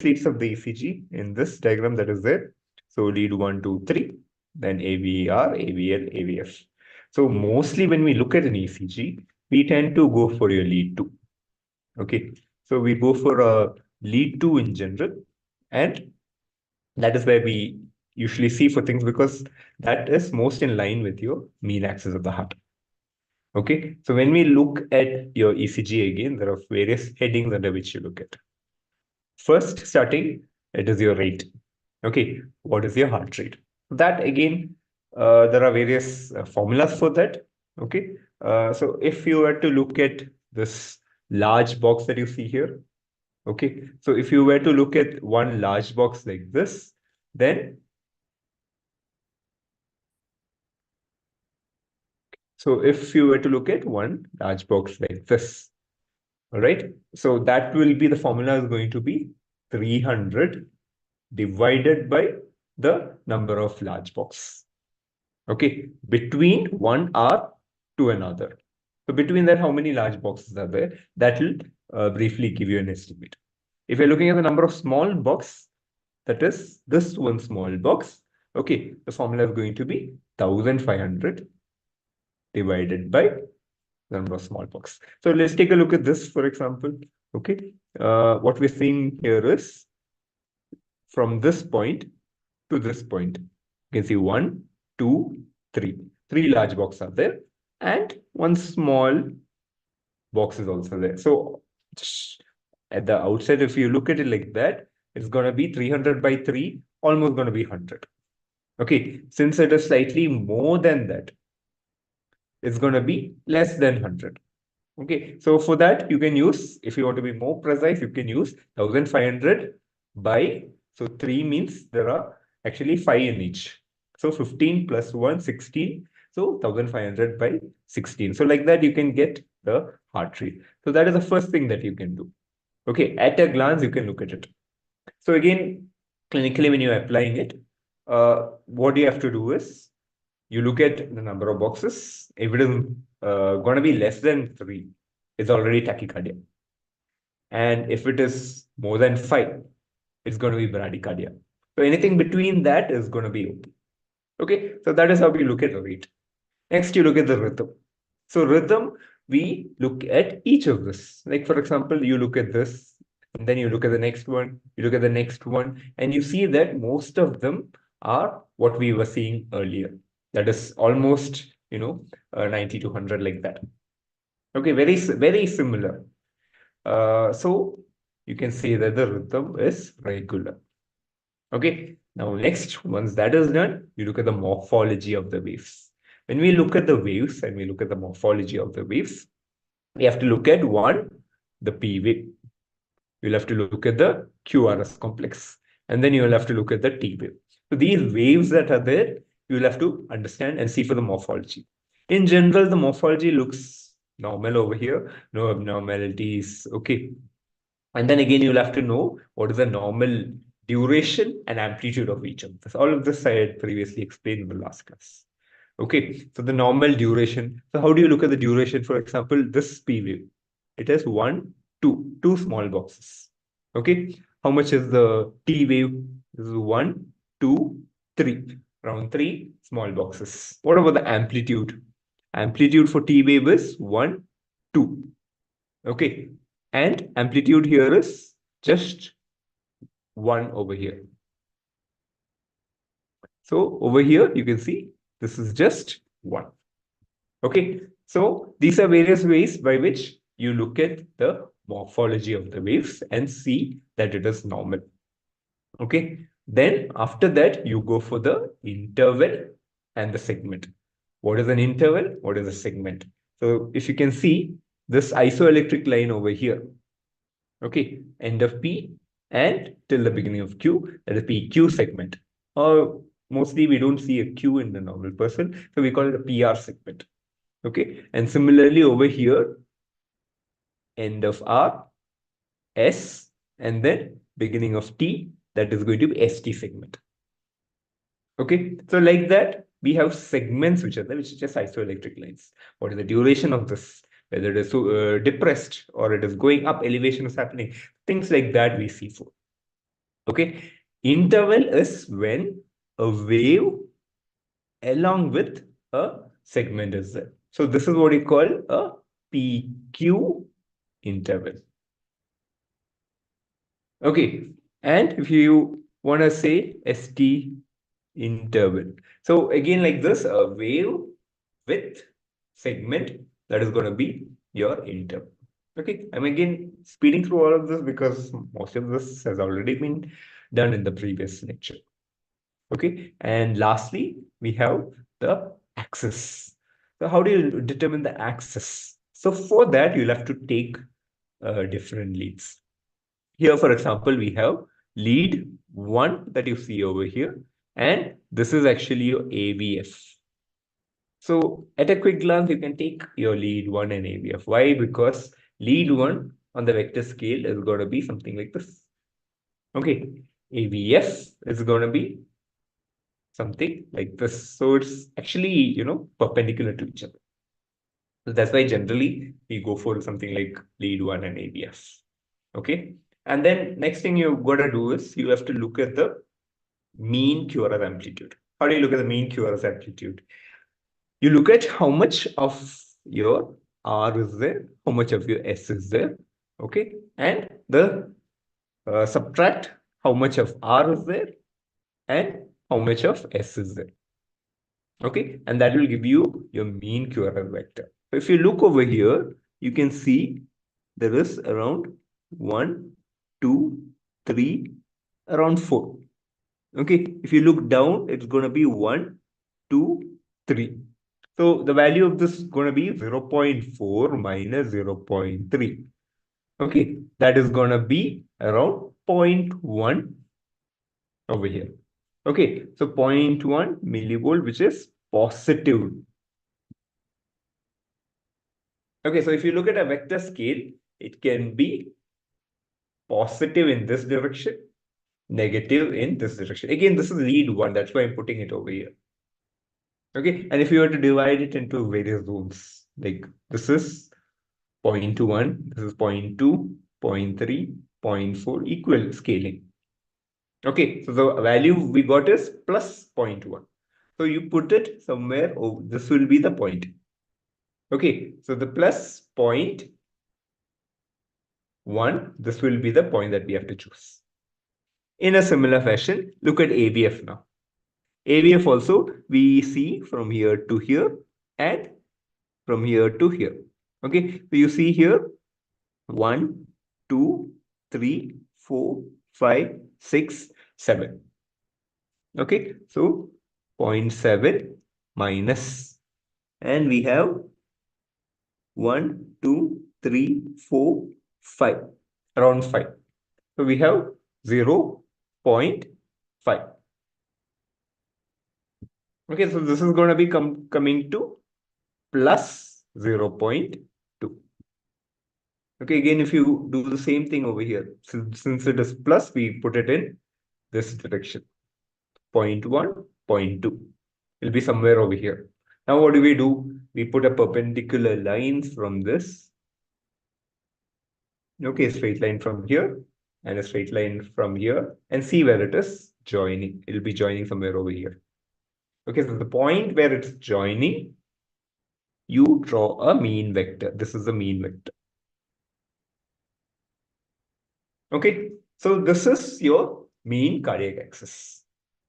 leads of the ECG in this diagram that is there. So lead 1, 2, 3, then AVR, AVL, AVF. So mostly when we look at an ECG, we tend to go for your lead 2. Okay, so we go for a lead 2 in general, and that is where we usually see for things because that is most in line with your mean axis of the heart. Okay, so when we look at your ECG again, there are various headings under which you look at. First, starting, it is your rate. Okay, what is your heart rate? That again, there are various formulas for that. Okay, so if you were to look at this large box that you see here, okay, so if you were to look at one large box like this, then so if you were to look at one large box like this, all right, so that will be the formula is going to be 300 divided by the number of large box. Okay, between one R to another. So between that, how many large boxes are there? That will briefly give you an estimate. If you're looking at the number of small box, that is this one small box. Okay, the formula is going to be 1500 divided by the number of small box. So let's take a look at this, for example. Okay, what we're seeing here is from this point to this point. You can see 1, 2, 3. 3 large boxes are there, and one small box is also there. So at the outset, if you look at it like that, it's going to be 300 by 3, almost going to be 100. Okay, since it is slightly more than that, it's going to be less than 100. Okay, so for that, you can use, if you want to be more precise, you can use 1500 by, so 3 means there are actually 5 in each. So 15 plus 1, 16. So 1500 by 16. So like that, you can get the heart rate. So that is the first thing that you can do. Okay, at a glance, you can look at it. So again, clinically, when you're applying it, what you have to do is, you look at the number of boxes. If it is going to be less than 3, it's already tachycardia. And if it is more than 5, it's going to be bradycardia. So anything between that is going to be OP. Okay, so that is how we look at the rate. Next, you look at the rhythm. So rhythm, we look at each of this. Like for example, you look at this, and then you look at the next one, you look at the next one, and you see that most of them are what we were seeing earlier. That is almost, 90 to 100 like that. Okay, very, very similar. So you can say that the rhythm is regular. Okay, now next, once that is done, you look at the morphology of the waves. When we look at the waves and we look at the morphology of the waves, we have to look at one, the P wave. You'll have to look at the QRS complex, and then you'll have to look at the T wave. So these waves that are there, you'll have to understand and see for the morphology. In general, the morphology looks normal over here, no abnormalities. Okay. And then again, you'll have to know what is the normal duration and amplitude of each of this. All of this I had previously explained in the last class. Okay, so the normal duration. So how do you look at the duration? For example, this P wave, it has 1, 2, 2 small boxes. Okay, how much is the T wave? This is 1, 2, 3, around 3 small boxes. What about the amplitude? Amplitude for T wave is 1, 2. Okay, and amplitude here is just 1 over here. So over here, you can see this is just 1. Okay, so these are various ways by which you look at the morphology of the waves and see that it is normal. Okay, then after that, you go for the interval and the segment. What is an interval? What is a segment? So if you can see this isoelectric line over here, okay, end of P and till the beginning of Q, that is PQ segment. Or mostly we don't see a Q in the normal person, so we call it a PR segment. Okay, and similarly over here, end of R, S, and then beginning of T, that is going to be ST segment. Okay, so like that, we have segments which are there, which is just isoelectric lines. What is the duration of this? Whether it is depressed or it is going up, elevation is happening. Things like that we see for. Okay. Interval is when a wave along with a segment is there. So this is what you call a PQ interval. Okay. And if you want to say ST interval. So again, like this, a wave with segment, that is going to be your interval. Okay. I'm again speeding through all of this because most of this has already been done in the previous lecture. Okay. And lastly, we have the axis. So how do you determine the axis? So for that, you'll have to take different leads. Here, for example, we have lead 1 that you see over here, and this is actually your AVF. So at a quick glance, you can take your lead 1 and AVF. Why? Because lead 1 on the vector scale is going to be something like this. Okay, AVF is going to be something like this. So it's actually, perpendicular to each other. So that's why generally we go for something like lead 1 and AVF. Okay. And then next thing you've got to do is you have to look at the mean QRS amplitude. How do you look at the mean QRS amplitude? You look at how much of your R is there, how much of your S is there. Okay. And the subtract how much of R is there and how much of S is there. Okay. And that will give you your mean QRS vector. So if you look over here, you can see there is around 1, 2, 3, around 4. Okay, if you look down, it's going to be 1, 2, 3. So the value of this is going to be 0.4 minus 0.3. Okay, that is going to be around 0.1 over here. Okay, so 0.1 millivolt, which is positive. Okay, so if you look at a vector scale, it can be positive in this direction, negative in this direction. Again, this is lead 1. That's why I'm putting it over here. Okay, and if you were to divide it into various zones, like this is 0.1, this is 0.2, 0.3, 0.4, equal scaling. Okay, so the value we got is plus 0.1. So you put it somewhere, this will be the point. Okay, so the plus 0.1, this will be the point that we have to choose. In a similar fashion, look at ABF now. ABF also, we see from here to here and from here to here. Okay, so you see here 1, 2, 3, 4, 5, 6, 7. Okay, so 0.7 minus, and we have 1, 2, 3, 4, 5, around 5. So we have 0.5. Okay, so this is going to be coming to plus 0.2. Okay, again, if you do the same thing over here, since it is plus, we put it in this direction. 0.1, 0.2. It'll be somewhere over here. Now, what do? We put a perpendicular line from this. Okay, straight line from here and a straight line from here, and see where it is joining. It'll be joining somewhere over here. Okay, so the point where it's joining, you draw a mean vector. This is the mean vector. Okay, so this is your mean cardiac axis.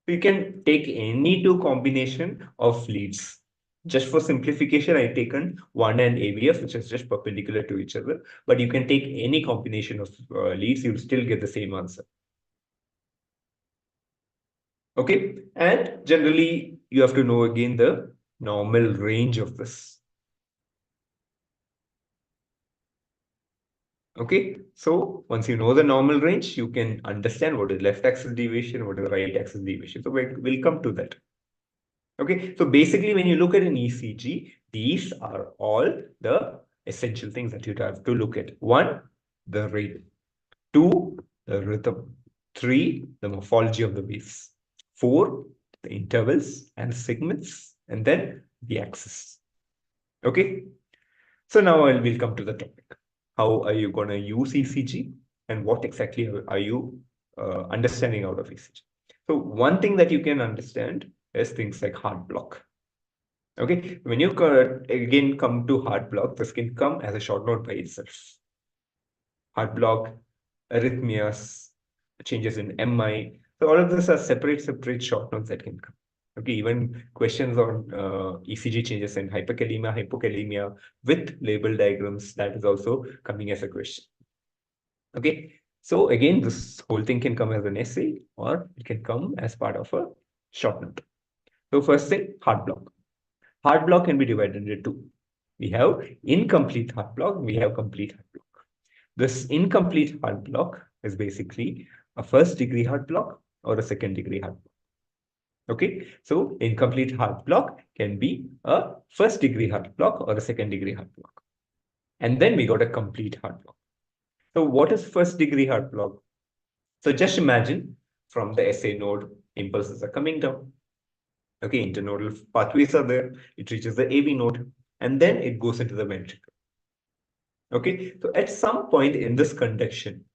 You can take any two combination of leads. Just for simplification, I've taken 1 and AVF, which is just perpendicular to each other. But you can take any combination of leads, you'll still get the same answer. Okay, and generally, you have to know again the normal range of this. Okay, so once you know the normal range, you can understand what is left axis deviation, what is right axis deviation. So we'll come to that. Okay, so basically, when you look at an ECG, these are all the essential things that you have to look at. 1, the rate. 2, the rhythm. 3, the morphology of the waves. 4, the intervals and segments, and then the axis. Okay, so now we'll come to the topic. How are you going to use ECG and what exactly are you understanding out of ECG. So one thing that you can understand is things like heart block. Okay, when you again come to heart block, this can come as a short note by itself. Heart block, arrhythmias, changes in MI. So all of this are separate short notes that can come. Okay, even questions on ECG changes in hyperkalemia, hypokalemia with label diagrams, that is also coming as a question. Okay, so again, this whole thing can come as an essay or it can come as part of a short note. So first thing, heart block. Heart block can be divided into two. We have incomplete heart block, we have complete heart block. This incomplete heart block is basically a first degree heart block or a second degree heart block. Okay, so incomplete heart block can be a first degree heart block or a second degree heart block. And then we got a complete heart block. So what is first degree heart block? So just imagine from the SA node, impulses are coming down. Okay, internodal pathways are there. It reaches the AV node and then it goes into the ventricle. Okay, so at some point in this conduction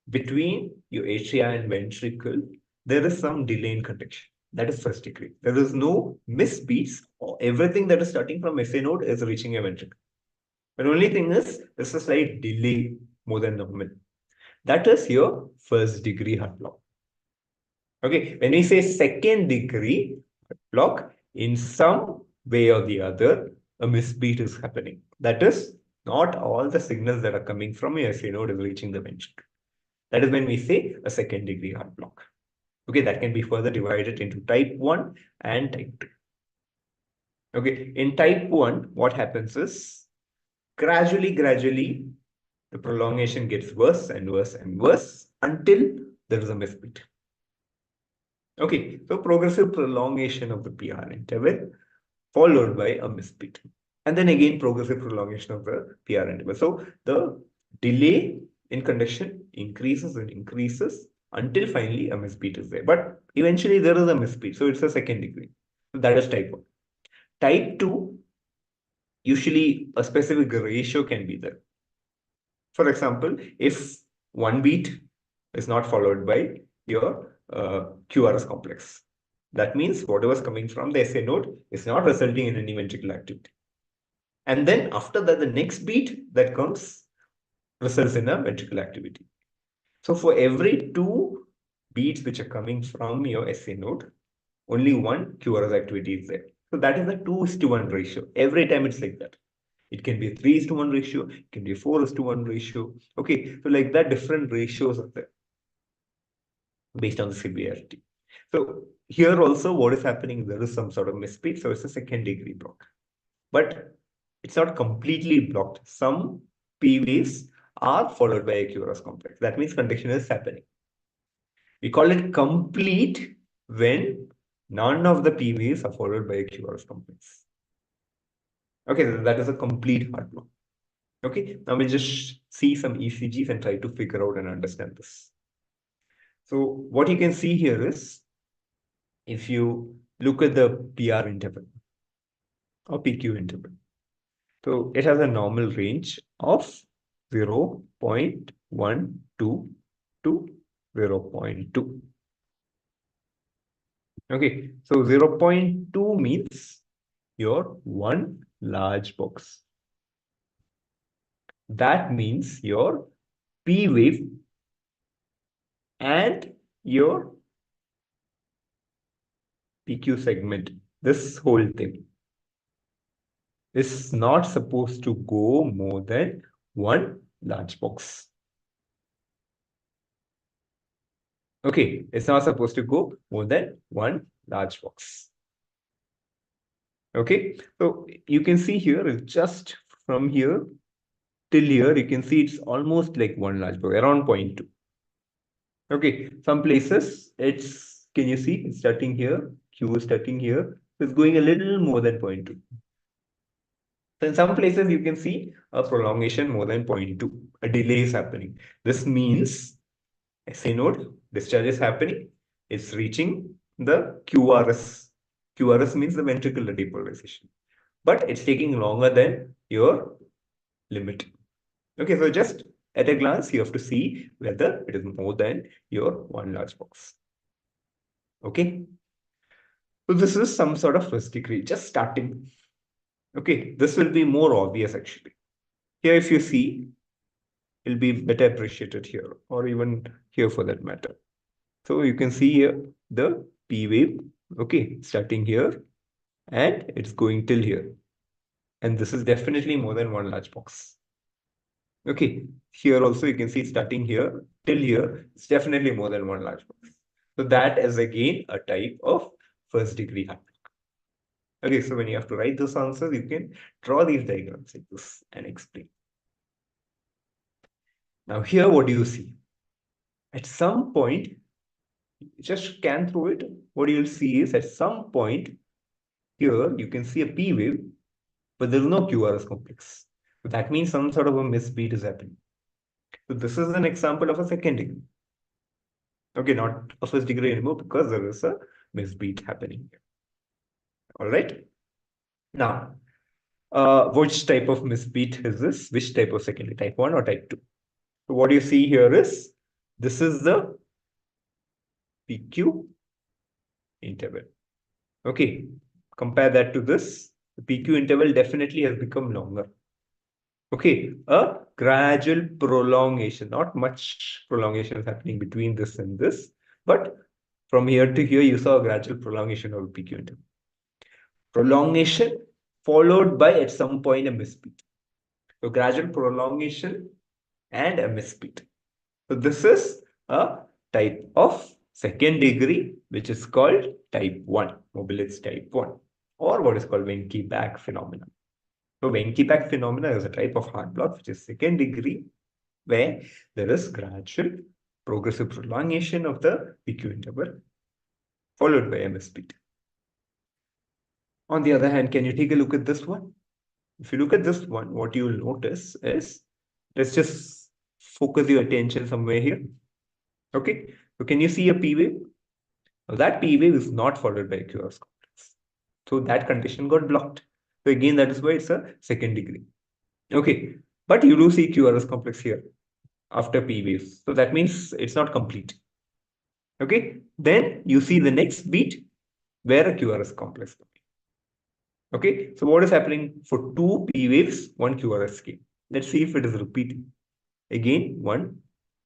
between your atria and ventricle, there is some delay in conduction. That is first degree. There is no missed beats. Or everything that is starting from SA node is reaching a ventricle. But only thing is, there's a slight delay more than normal. That is your first degree heart block. Okay, when we say second degree heart block, in some way or the other, a misbeat is happening. That is, not all the signals that are coming from your SA node is reaching the ventricle. That is when we say a second degree heart block. Okay, that can be further divided into type 1 and type 2. Okay, in type 1, what happens is gradually, the prolongation gets worse and worse and worse until there is a misbeat. Okay, so progressive prolongation of the PR interval followed by a misbeat. And then again, progressive prolongation of the PR interval. So the delay in conduction increases and increases until finally a misbeat is there. But eventually there is a misbeat. So it's a second degree. So that is type 1. Type 2, usually a specific ratio can be there. For example, if one beat is not followed by your QRS complex, that means whatever is coming from the SA node is not resulting in any ventricular activity. And then after that, the next beat that comes results in a ventricular activity. So for every 2 beats which are coming from your SA node, only one QRS activity is there. So that is a 2:1 ratio. Every time it's like that. It can be a 3:1 ratio, it can be a 4:1 ratio. Okay, so like that, different ratios are there based on the severity. So here also what is happening, there is some sort of misbeat. So it's a second degree block. But it's not completely blocked. Some P waves are followed by a QRS complex. That means conduction is happening. We call it complete when none of the P waves are followed by a QRS complex. Okay, that is a complete heart block. Okay, now we'll just see some ECGs and try to figure out and understand this. So what you can see here is, if you look at the PR interval or PQ interval, so it has a normal range of 0.12 to 0.2. Okay, so 0.2 means your one large box. That means your P wave and your PQ segment, this whole thing is not supposed to go more than one large box. Okay, it's not supposed to go more than one large box. Okay, so you can see here, just from here till here, you can see it's almost like one large box, around 0.2. Okay, some places it's, can you see, it's starting here, Q is starting here, so it's going a little more than 0.2. So in some places, you can see a prolongation more than 0.2, a delay is happening. This means SA node discharge is happening, it's reaching the QRS. QRS means the ventricular depolarization, but it's taking longer than your limit. Okay, so just At a glance, you have to see whether it is more than your one large box. Okay. So this is some sort of first degree, just starting. Okay, this will be more obvious actually. Here, if you see, it'll be better appreciated here, or even here for that matter. So you can see here the P wave, okay, starting here, and it's going till here. And this is definitely more than one large box. Okay, here also you can see starting here till here, it's definitely more than one large box. So that is again a type of first degree heart block. Okay, so when you have to write those answers, you can draw these diagrams like this and explain. Now here, what do you see? At some point, just scan through it. What you'll see is at some point here, you can see a P wave, but there's no QRS complex. So that means some sort of a misbeat is happening. So this is an example of a second degree. Okay, not a first degree anymore because there is a misbeat happening here. All right. Now, which type of misbeat is this? Which type of secondary? Type 1 or type 2? So what you see here is, this is the PQ interval. Okay, compare that to this. The PQ interval definitely has become longer. Okay, a gradual prolongation, not much prolongation is happening between this and this, but from here to here, you saw a gradual prolongation of PQ interval. Prolongation followed by at some point a misbeat. So gradual prolongation and a misbeat. So this is a type of second degree, which is called type 1, Mobilet's type 1, or what is called Wenckebach phenomenon. So Wenckebach phenomena is a type of heart block, which is second degree, where there is gradual progressive prolongation of the PQ interval, followed by a misbeat. On the other hand, can you take a look at this one? If you look at this one, what you will notice is, let's just focus your attention somewhere here. Okay, so can you see a P wave? Now that P wave is not followed by a QRS complex. So that condition got blocked. So again, that is why it's a second degree. Okay, but you do see QRS complex here after P waves. So that means it's not complete. Okay, then you see the next beat where a QRS complex comes. Okay, so what is happening for two P waves, one QRS came. Let's see if it is repeating. Again, one,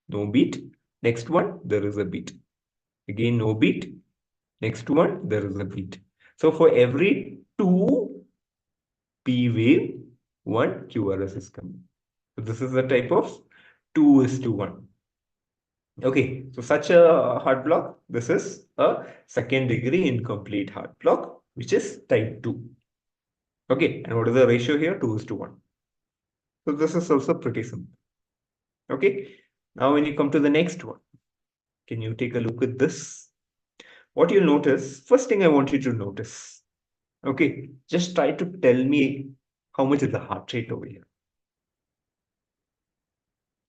no beat. Next one, there is a beat. Again, no beat. Next one, there is a beat. So for every two P wave, one QRS is coming. So this is the type of 2:1. Okay, so such a heart block, this is a second degree incomplete heart block, which is type 2. Okay, and what is the ratio here? 2:1. So this is also pretty simple. Okay, now when you come to the next one, can you take a look at this? What you'll notice, first thing I want you to notice, okay, just try to tell me how much is the heart rate over here.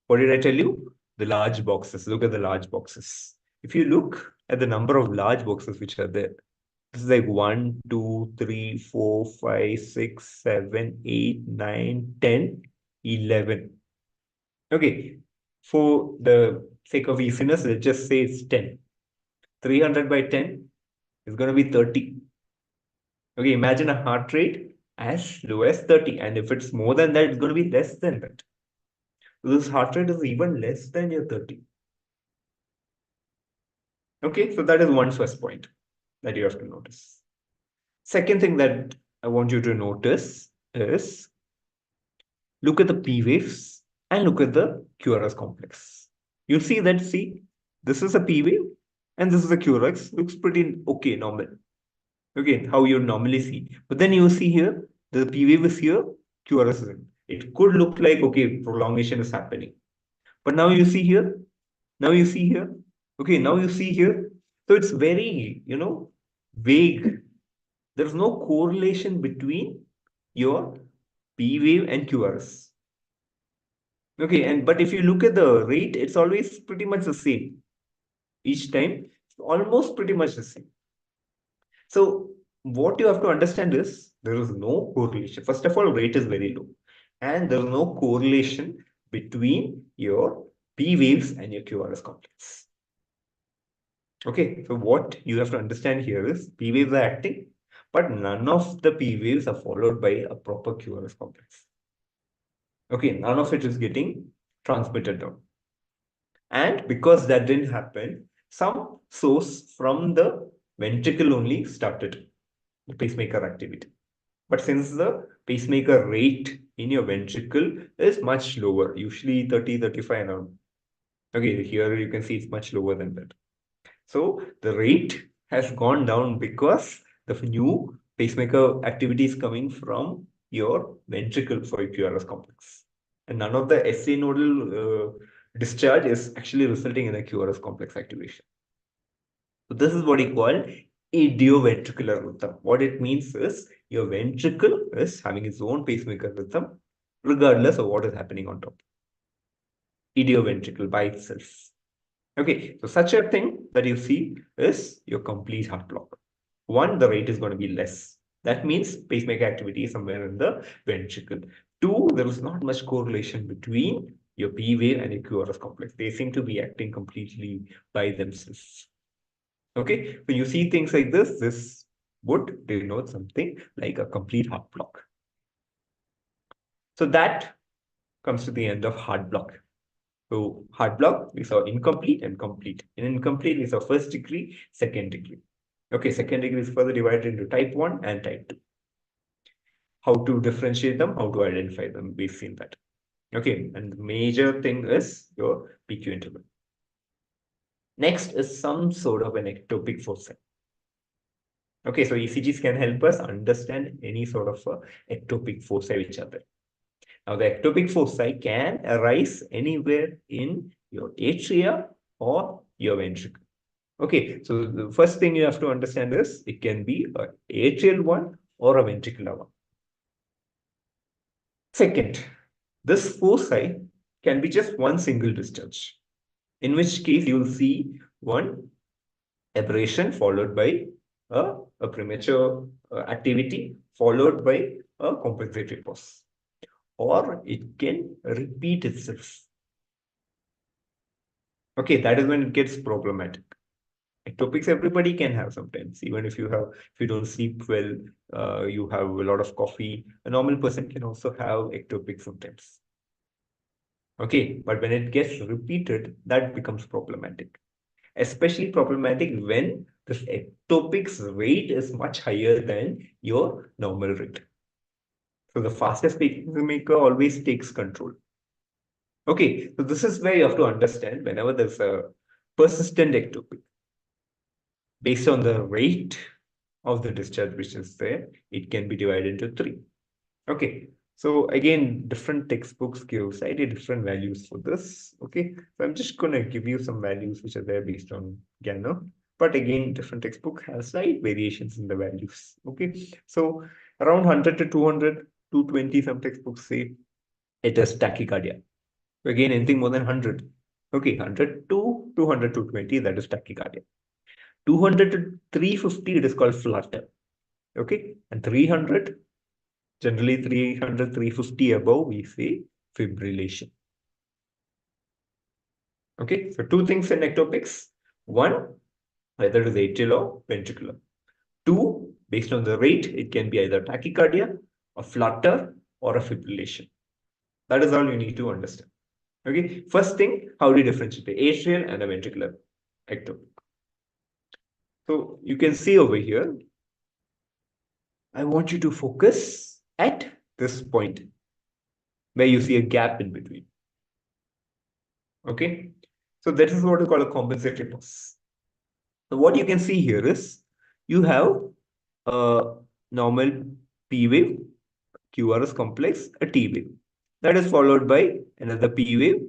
What did I tell you? The large boxes. Look at the large boxes. If you look at the number of large boxes which are there, this is like 1, 2, 3, 4, 5, 6, 7, 8, 9, 10, 11. Okay, for the sake of easiness, let's just say it's 10. 300 by 10 is going to be 30. Okay, imagine a heart rate as low as 30. And if it's more than that, it's going to be less than that. This heart rate is even less than your 30. Okay, so that is one first point that you have to notice. Second thing that I want you to notice is, look at the P waves and look at the QRS complex. You see that, see, this is a P wave and this is a QRS. Looks pretty okay, normal. Okay, how you normally see. But then you see here, the P wave is here, QRS is in. It could look like, okay, prolongation is happening. But now you see here, now you see here, okay, now you see here. So it's very, vague. There's no correlation between your P wave and QRS. Okay, but if you look at the rate, it's always pretty much the same. Each time, it's almost pretty much the same. So what you have to understand is, there is no correlation. First of all, rate is very low. And there is no correlation between your P waves and your QRS complex. Okay, so what you have to understand here is P waves are acting, but none of the P waves are followed by a proper QRS complex. Okay, none of it is getting transmitted down. And because that didn't happen, some source from the ventricle only started the pacemaker activity. But since the pacemaker rate in your ventricle is much lower, usually 30, 35 around. Okay, here you can see it's much lower than that. So the rate has gone down because the new pacemaker activity is coming from your ventricle for your QRS complex. And none of the SA nodal discharge is actually resulting in a QRS complex activation. So this is what we call idioventricular rhythm. What it means is your ventricle is having its own pacemaker rhythm regardless of what is happening on top. Idioventricle by itself. Okay, so such a thing that you see is your complete heart block. One, the rate is going to be less. That means pacemaker activity is somewhere in the ventricle. Two, there is not much correlation between your P wave and your QRS complex. They seem to be acting completely by themselves. Okay, when you see things like this would denote something like a complete heart block. So that comes to the end of heart block. So heart block, we saw incomplete and complete. In incomplete, we saw first degree, second degree. Okay, second degree is further divided into type 1 and type 2. How to differentiate them, how to identify them, we've seen that. Okay, and the major thing is your PQ interval. Next is some sort of an ectopic foci. Okay, so ECGs can help us understand any sort of ectopic foci which are there. Now, the ectopic foci can arise anywhere in your atria or your ventricle. Okay, so the first thing you have to understand is it can be an atrial one or a ventricular one. Second, this foci can be just one single discharge, in which case you will see one aberration followed by a premature activity followed by a compensatory pause. Or it can repeat itself. Okay, that is when it gets problematic. Ectopics everybody can have sometimes, even if you don't sleep well, you have a lot of coffee. A normal person can also have ectopics sometimes. Okay, but when it gets repeated, that becomes problematic. Especially problematic when this ectopics rate is much higher than your normal rate. So the fastest pacemaker always takes control. Okay, so this is where you have to understand whenever there's a persistent ectopic, based on the rate of the discharge which is there, it can be divided into 3. Okay, so again, different textbooks give slightly different values for this. Okay, so I'm just going to give you some values which are there based on Ganna. But again, different textbook has slight variations in the values. Okay, so around 100 to 200, 220, some textbooks say it is tachycardia. Again, anything more than 100. Okay, 100 to 200 to 220, that is tachycardia. 200 to 350, it is called flutter. Okay, and 300, generally 300, 350 above, we say fibrillation. Okay, so two things in ectopics. One, whether it is atrial or ventricular. Two, based on the rate, it can be either tachycardia, a flutter, or a fibrillation. That is all you need to understand. Okay, first thing, how do you differentiate the atrial and a ventricular ectopic? So you can see over here, I want you to focus at this point where you see a gap in between. Okay, so that is what we call a compensatory pause. So what you can see here is you have a normal P wave, QRS complex, a T wave. That is followed by another P wave,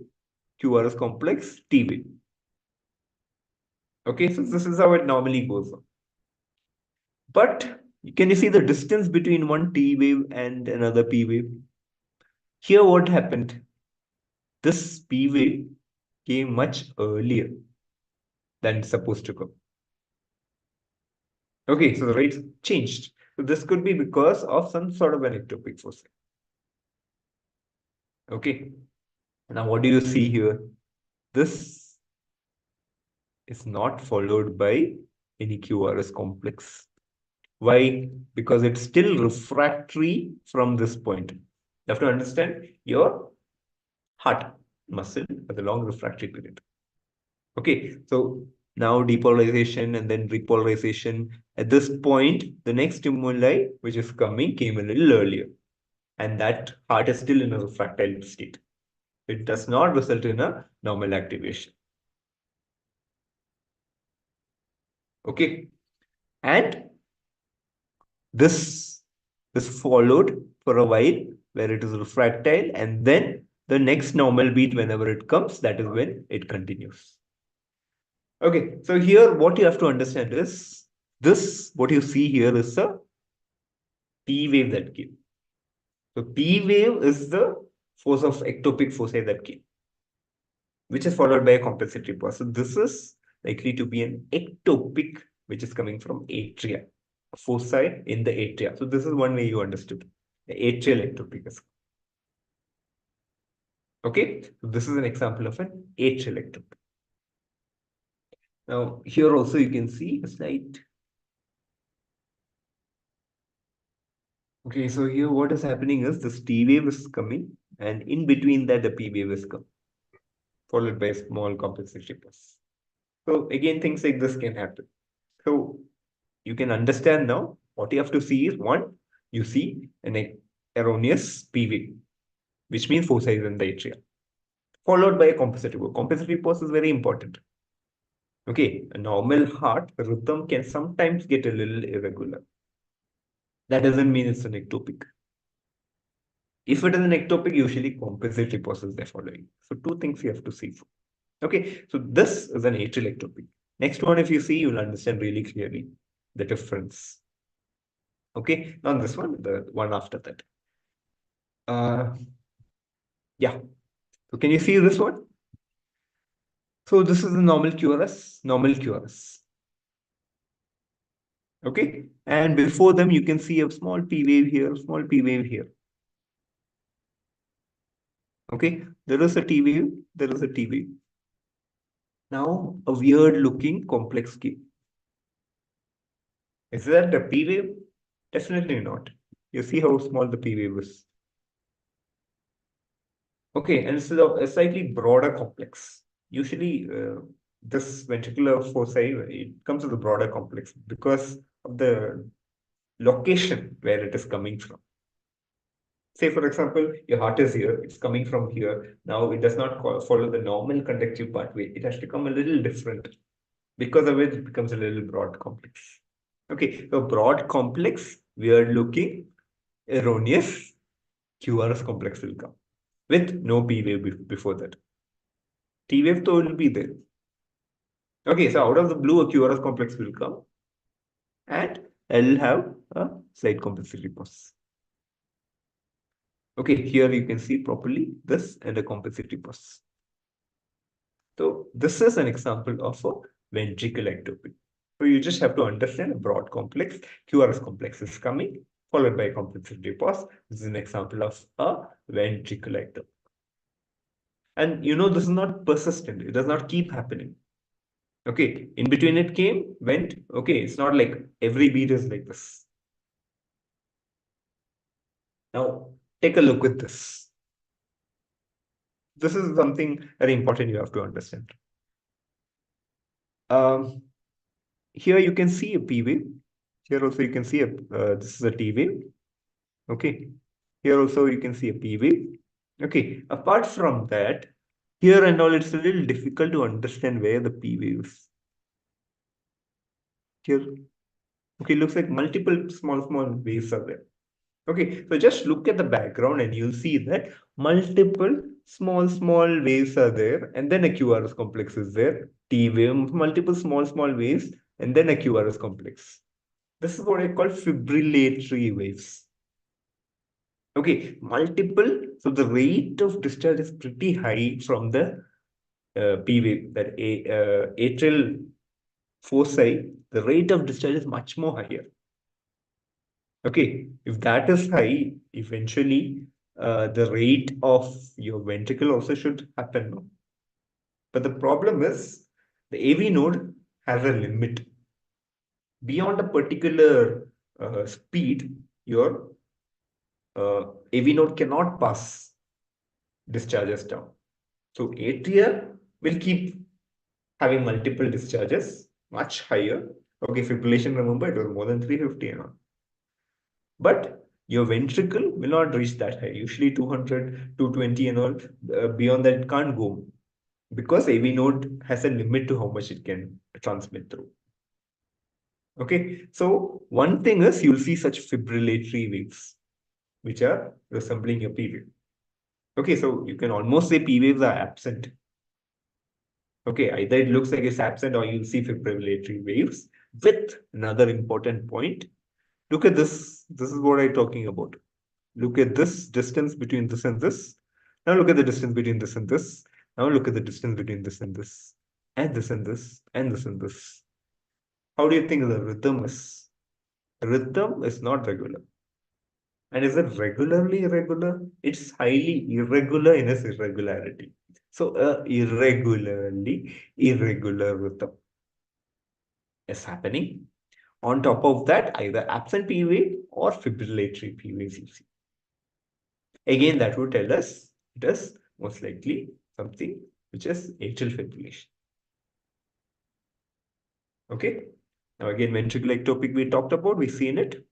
QRS complex, T wave. Okay, so this is how it normally goes on. But can you see the distance between one T wave and another P wave? Here what happened? This P wave came much earlier than it's supposed to come. Okay, so the rates changed. So this could be because of some sort of an ectopic foci. Okay, Now, what do you see here? This is not followed by any QRS complex. Why? Because it's still refractory from this point. You have to understand your heart muscle has a long refractory period. Okay, so now depolarization and then repolarization. At this point, the next stimuli which is coming came a little earlier, and that heart is still in a refractile state. It does not result in a normal activation. Okay, and this is followed for a while where it is refractile, and then the next normal beat, whenever it comes, that is when it continues. Okay, so here what you have to understand is this, what you see here is a P wave that came. So P wave is the force of ectopic foci that came, which is followed by a compensatory pause. So this is likely to be an ectopic, which is coming from atria, foci in the atria. So this is one way you understood. The atrial ectopic is. Okay, so this is an example of an atrial ectopic. Now here also you can see a slight. Okay, so here what is happening is this T wave is coming, and in between that the P wave is coming, followed by a small compensatory pause. So again, things like this can happen. So you can understand now what you have to see is one, you see an erroneous P wave, which means foci is in the atria, followed by a compensatory pause. Compensatory pause is very important. Okay, a normal heart rhythm can sometimes get a little irregular. That doesn't mean it's an ectopic. If it is an ectopic, usually compensatory pauses they're following. So two things you have to see for. Okay, so this is an atrial ectopic. Next one, if you see, you'll understand really clearly the difference. Okay, not this one, the one after that. Yeah. So can you see this one? So this is the normal QRS, normal QRS. Okay, and before them, you can see a small P wave here, small P wave here. Okay, there is a T wave, there is a T wave. Now, a weird looking complex K. Is that a P wave? Definitely not. You see how small the P wave is. Okay, and it's a slightly broader complex. Usually, this ventricular foci, it comes with a broader complex because of the location where it is coming from. Say, for example, your heart is here, it's coming from here. Now, it does not follow the normal conductive pathway. It has to come a little different. Because of it, it becomes a little broad complex. Okay, so broad complex, weird looking, erroneous, QRS complex will come with no P wave before that. T wave though will be there. Okay, so out of the blue, a QRS complex will come and I'll have a slight compensatory pause. Okay, here you can see properly this and a compensatory pause. So this is an example of a ventricular ectopy. So you just have to understand a broad complex, QRS complex is coming, followed by a compensatory pause. This is an example of a ventricular ectopy. And you know, this is not persistent. It does not keep happening. Okay, in between it came, went. Okay, it's not like every beat is like this. Now, take a look at this. This is something very important you have to understand. Here you can see a P wave. Here also you can see this is a T wave. Okay. Here also you can see a P wave. Okay. Apart from that, here and all, it's a little difficult to understand where the P wave is. Here. Okay, looks like multiple small waves are there. Okay, so just look at the background and you'll see that multiple small waves are there, and then a QRS complex is there. T wave, multiple small waves, and then a QRS complex. This is what I call fibrillatory waves. Okay, multiple. So the rate of discharge is pretty high from the P wave, that atrial foci. The rate of discharge is much more higher. Okay, if that is high, eventually the rate of your ventricle also should happen. No? But the problem is the AV node has a limit. Beyond a particular speed, your AV node cannot pass discharges down. So atria will keep having multiple discharges, much higher. Okay, fibrillation, remember, it was more than 350 and all. But your ventricle will not reach that high. Usually 200, 220 and all. Beyond that, it can't go because AV node has a limit to how much it can transmit through. Okay, so one thing is you'll see such fibrillatory waves, which are resembling your P wave. Okay, so you can almost say P waves are absent. Okay, either it looks like it's absent or you'll see fibrillatory waves. With another important point, look at this. This is what I'm talking about. Look at this distance between this and this. Now look at the distance between this and this. Now look at the distance between this and this, and this and this, and this and this. How do you think the rhythm is? Rhythm is not regular. And is it regularly irregular? It's highly irregular in its irregularity. So irregularly irregular rhythm is happening. On top of that, either absent P wave or fibrillatory P waves you see. Again, that would tell us it is most likely something which is atrial fibrillation. Okay. Now again, ventricular ectopic we talked about, we've seen it.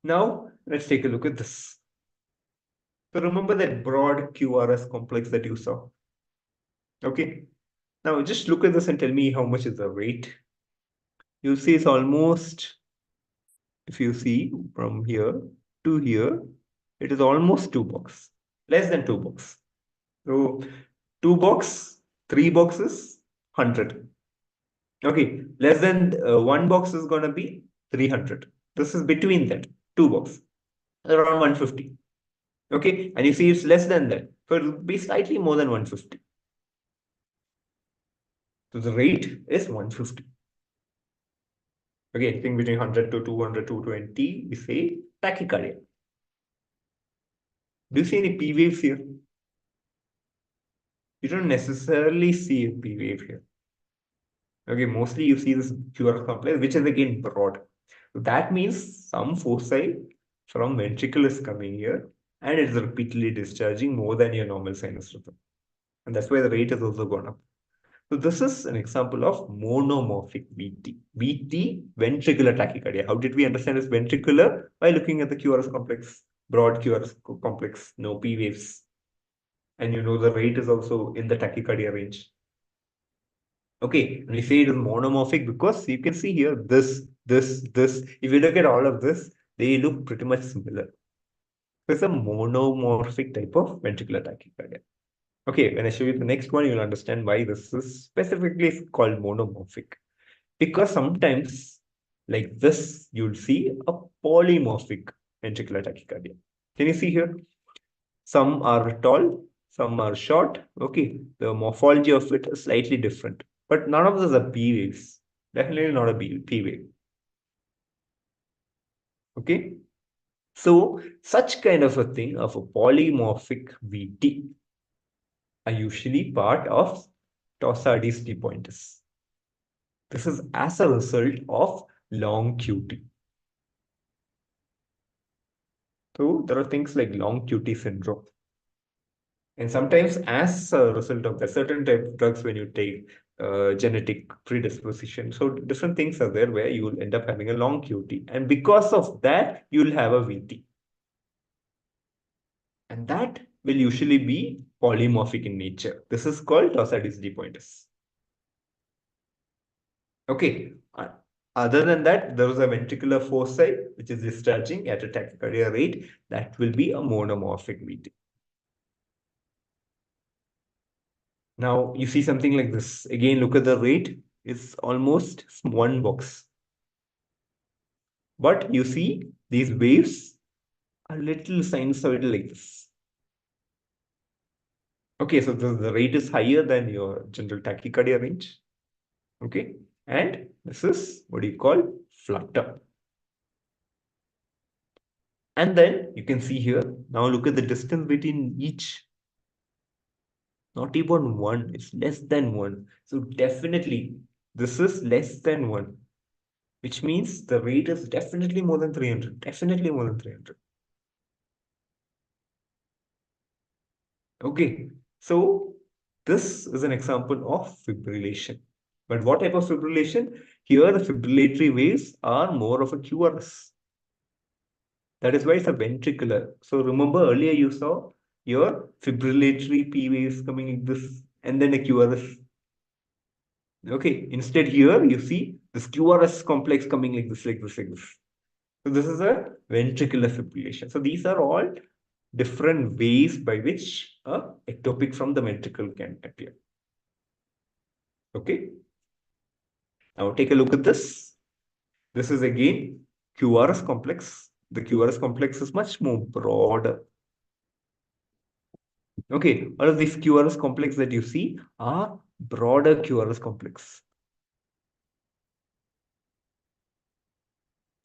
Now let's take a look at this. So remember that broad QRS complex that you saw. Okay. Now just look at this and tell me how much is the rate. You'll see it's almost, if you see from here to here, it is almost 2 box, less than 2 box. So 2 box, 3 boxes, 100. Okay, less than 1 box is going to be 300. This is between that 2 box, around 150. Okay, and you see it's less than that. So it will be slightly more than 150. So the rate is 150. Okay, anything between 100 to 200, 220, we say tachycardia. Do you see any P waves here? You don't necessarily see a P wave here. Okay, mostly you see this QRS complex, which is again broad. So that means some foci from ventricle is coming here and it's repeatedly discharging more than your normal sinus rhythm. And that's why the rate has also gone up. So this is an example of monomorphic VT. VT, ventricular tachycardia. How did we understand this ventricular? By looking at the QRS complex, broad QRS complex, no P waves. And you know the rate is also in the tachycardia range. Okay, we say it is monomorphic because you can see here this. If you look at all of this, they look pretty much similar. It's a monomorphic type of ventricular tachycardia. Okay, when I show you the next one, you'll understand why this is specifically called monomorphic. Because sometimes, like this, you'll see a polymorphic ventricular tachycardia. Can you see here? Some are tall, some are short. Okay, the morphology of it is slightly different. But none of those are P waves. Definitely not a P wave. Okay. So such kind of a thing of a polymorphic VT are usually part of Torsades de Pointes. This is as a result of long QT. So there are things like long QT syndrome. And sometimes as a result of that, certain type of drugs when you take genetic predisposition. So different things are there where you will end up having a long QT. And because of that, you'll have a VT. And that will usually be polymorphic in nature. This is called Torsades de Pointes. Okay. Other than that, there is a ventricular foci, which is discharging at a tachycardia rate. That will be a monomorphic VT. Now, you see something like this. Again, look at the rate. It's almost 1 box. But you see these waves are little sinusoidal like this. Okay, so the rate is higher than your general tachycardia range. Okay, and this is what you call flutter. And then you can see here Now look at the distance between each. Not even 1, it's less than 1. So definitely this is less than 1, which means the rate is definitely more than 300. Definitely more than 300. Okay, so this is an example of fibrillation. But what type of fibrillation? Here the fibrillatory waves are more of a QRS. That is why it's a ventricular. So remember earlier you saw your fibrillatory P waves coming like this and then a QRS. Okay, instead here you see this QRS complex coming like this, like this, like this. So this is a ventricular fibrillation. So these are all different ways by which a ectopic from the ventricle can appear. Okay. Now take a look at this. This is again QRS complex. The QRS complex is much more broader. Okay, all of these QRS complex that you see are broader QRS complex.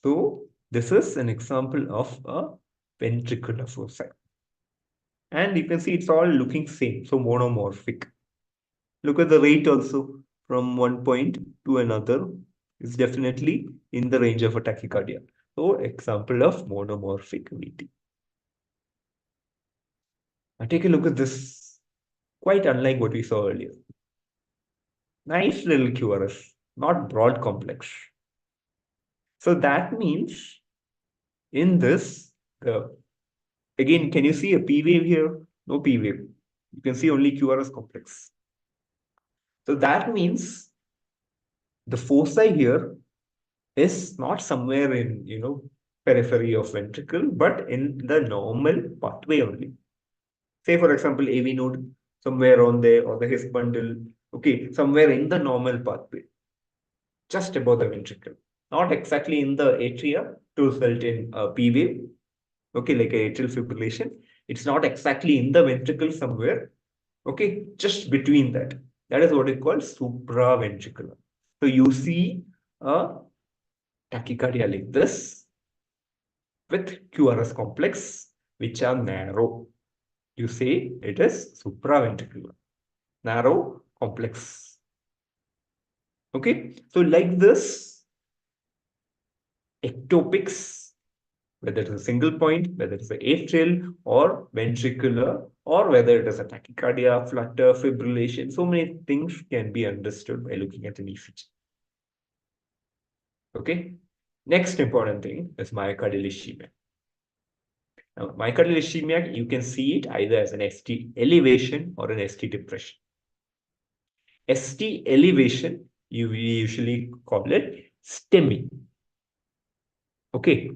So this is an example of a ventricular foci. And you can see it's all looking same, so monomorphic. Look at the rate also from one point to another is definitely in the range of a tachycardia. So example of monomorphic VT. Now take a look at this, quite unlike what we saw earlier. Nice little QRS, not broad complex. So that means in this, again, can you see a P wave here? No P wave. You can see only QRS complex. So that means the foci here is not somewhere in, periphery of ventricle, but in the normal pathway only. Say, for example, AV node, somewhere on there, or the His bundle, okay, somewhere in the normal pathway, just above the ventricle, not exactly in the atria to result in a P wave, okay, like a atrial fibrillation. It's not exactly in the ventricle somewhere, okay, just between that. That is what it calls supraventricular. So you see a tachycardia like this with QRS complex, which are narrow. You say it is supraventricular, narrow complex. Okay, so like this, ectopics, whether it is a single point, whether it is an atrial or ventricular, or whether it is a tachycardia, flutter, fibrillation, so many things can be understood by looking at an ECG. Okay, next important thing is myocardial ischemia. Now, myocardial ischemia, you can see it either as an ST elevation or an ST depression. ST elevation, we usually call it STEMI. Okay,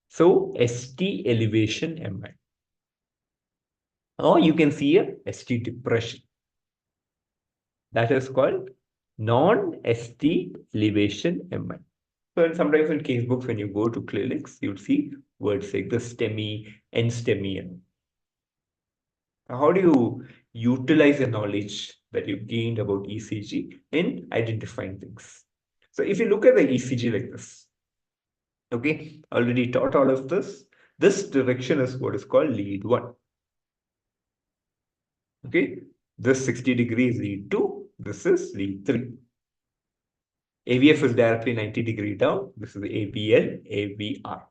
so ST elevation MI. Or you can see a ST depression. That is called non-ST elevation MI. So sometimes in case books, when you go to clinics, you'll see words like the STEMI and STEMI. How do you utilize the knowledge that you gained about ECG in identifying things? So if you look at the ECG like this, okay, already taught all of this. This direction is what is called lead 1. Okay, this 60 degrees lead 2, this is lead 3. AVF is directly 90 degree down, this is AVL, AVR.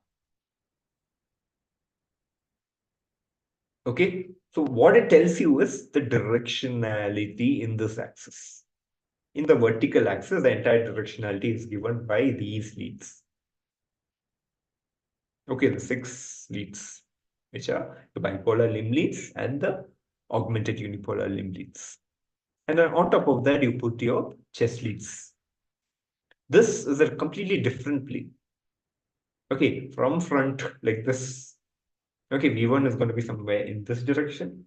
Okay, so what it tells you is the directionality in this axis. In the vertical axis, the entire directionality is given by these leads. Okay, the 6 leads, which are the bipolar limb leads and the augmented unipolar limb leads. And then on top of that, you put your chest leads. This is a completely different plane. Okay, from front like this. Okay, V1 is going to be somewhere in this direction.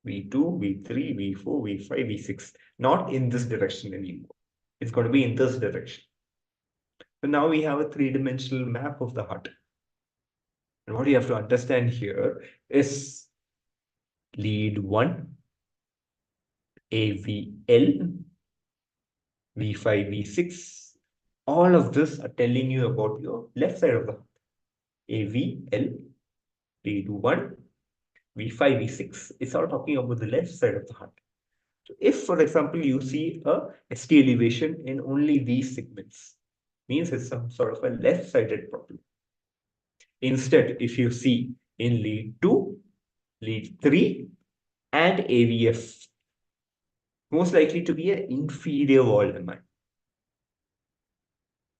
V2, V3, V4, V5, V6. Not in this direction anymore. It's going to be in this direction. So now we have a 3-dimensional map of the heart. And what you have to understand here is lead 1, AVL, V5, V6. All of this are telling you about your left side of the heart. AVL, lead 1, V5, V6, it's all talking about the left side of the heart. So if, for example, you see a ST elevation in only these segments, means it's some sort of a left-sided problem. Instead, if you see in lead 2, lead 3, and AVF, most likely to be an inferior wall MI.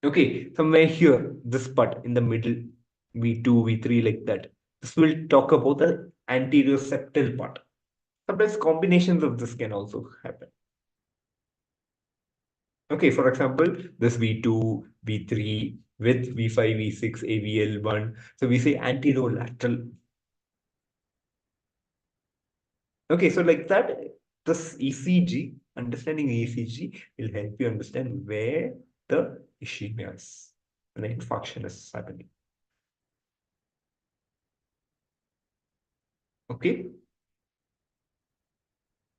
Okay, somewhere here, this part in the middle, V2, V3, like that. This will talk about the anterior septal part. Sometimes combinations of this can also happen. Okay, for example, this V2, V3 with V5, V6, AVL1. So we say anterolateral. Okay, so like that, this ECG, understanding ECG will help you understand where the ischemia is, when the infarction is happening. Okay.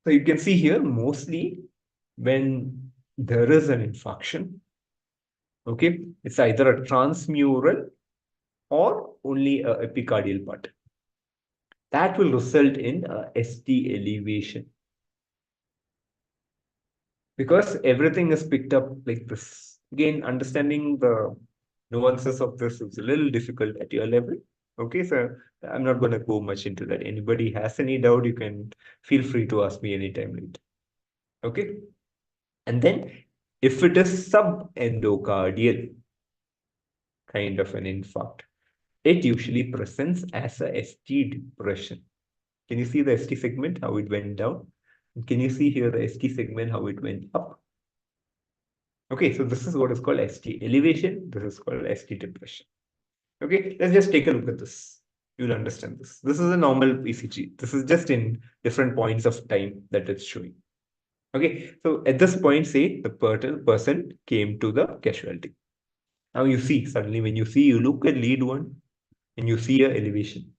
So you can see here, mostly when there is an infarction, okay, it's either a transmural or only a epicardial part. That will result in a ST elevation. Because everything is picked up like this. Again, understanding the nuances of this is a little difficult at your level. Okay, so I'm not going to go much into that. Anybody has any doubt, you can feel free to ask me anytime later. Okay. And then if it is subendocardial kind of an infarct, it usually presents as a ST depression. Can you see the ST segment, how it went down? Can you see here the ST segment, how it went up? Okay, so this is what is called ST elevation. This is called ST depression. Okay, let's just take a look at this. You'll understand this. This is a normal ECG. This is just in different points of time that it's showing. Okay, so at this point, say the person came to the casualty. Now you see, suddenly when you see, you look at lead 1 and you see a elevation.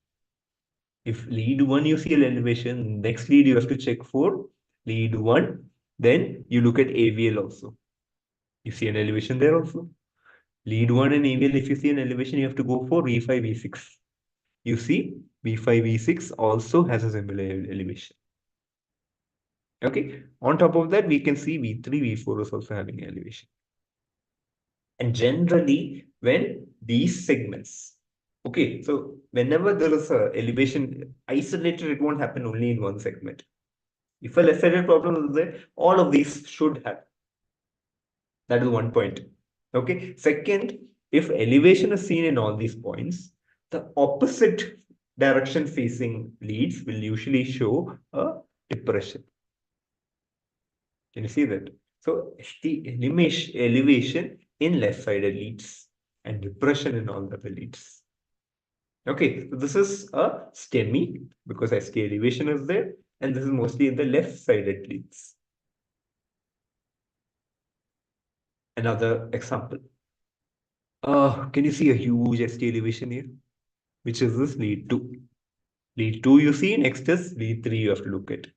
If lead 1 you see an elevation, next lead you have to check for lead 1. Then you look at AVL also. You see an elevation there also. Lead 1 and AVL, if you see an elevation, you have to go for V5, V6. You see, V5, V6 also has a similar elevation. Okay. On top of that, we can see V3, V4 is also having an elevation. And generally, when these segments, okay, so whenever there is a elevation isolated, it won't happen only in one segment. If a left-sided problem is there, all of these should happen. That is one point. Okay. Second, if elevation is seen in all these points, the opposite direction facing leads will usually show a depression. Can you see that? So the elevation in left-sided leads and depression in all the other leads. Okay, so this is a STEMI because ST elevation is there, and this is mostly in the left-sided leads. Another example. Can you see a huge ST elevation here? Which is this lead 2. Lead 2 you see, next is lead 3 you have to look at.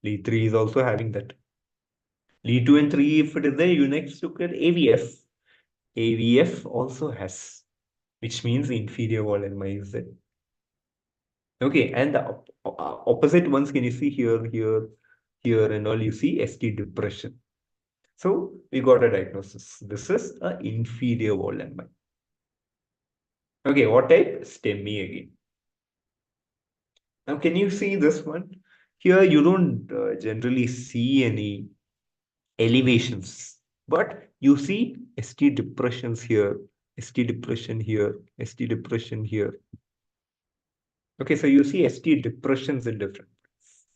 Lead 3 is also having that. Lead 2 and 3, if it is there, you next look at AVF. AVF also has, which means inferior wall MI is there. Okay, and the opposite ones, can you see here, here, and all, you see ST depression. So we got a diagnosis. This is an inferior wall MI. Okay, what type? STEMI again. Now, can you see this one? Here, you don't generally see any elevations, but you see ST depressions here, ST depression here, ST depression here. Okay, so you see ST depressions in different places.